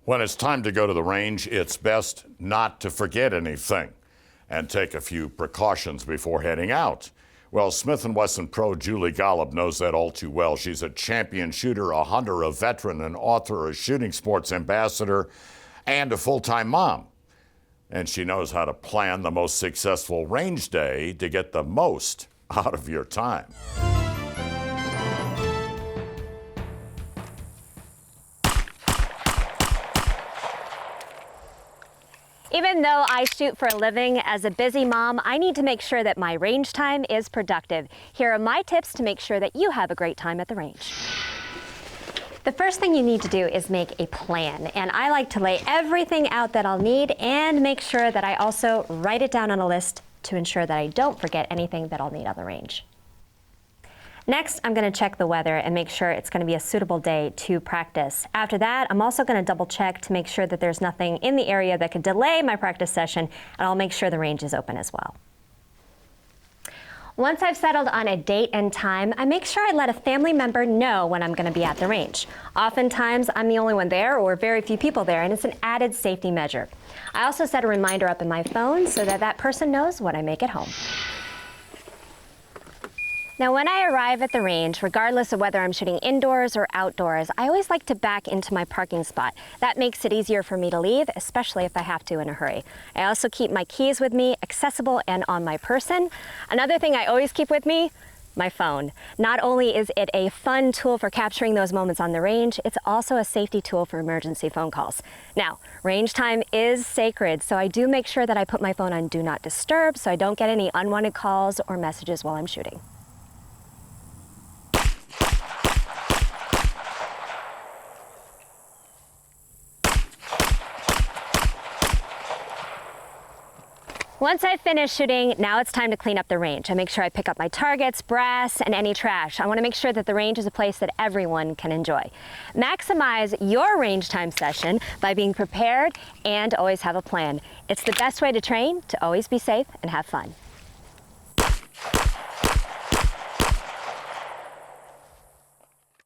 When it's time to go to the range, it's best not to forget anything and take a few precautions before heading out. Well, Smith & Wesson pro Julie Golob knows that all too well. She's a champion shooter, a hunter, a veteran, an author, a shooting sports ambassador, and a full-time mom. And she knows how to plan the most successful range day to get the most out of your time. Even though I shoot for a living, as a busy mom, I need to make sure that my range time is productive. Here are my tips to make sure that you have a great time at the range. The first thing you need to do is make a plan, and I like to lay everything out that I'll need and make sure that I also write it down on a list to ensure that I don't forget anything that I'll need on the range. Next, I'm going to check the weather and make sure it's going to be a suitable day to practice. After that, I'm also going to double check to make sure that there's nothing in the area that could delay my practice session, and I'll make sure the range is open as well. Once I've settled on a date and time, I make sure I let a family member know when I'm going to be at the range. Oftentimes, I'm the only one there or very few people there, and it's an added safety measure. I also set a reminder up in my phone so that that person knows when I make it home. Now, when I arrive at the range, regardless of whether I'm shooting indoors or outdoors, I always like to back into my parking spot. That makes it easier for me to leave, especially if I have to in a hurry. I also keep my keys with me, accessible and on my person. Another thing I always keep with me, my phone. Not only is it a fun tool for capturing those moments on the range, it's also a safety tool for emergency phone calls. Now, range time is sacred, so I do make sure that I put my phone on Do Not Disturb so I don't get any unwanted calls or messages while I'm shooting. Once I've finished shooting, now it's time to clean up the range. I make sure I pick up my targets, brass, and any trash. I want to make sure that the range is a place that everyone can enjoy. Maximize your range time session by being prepared and always have a plan. It's the best way to train, to always be safe and have fun.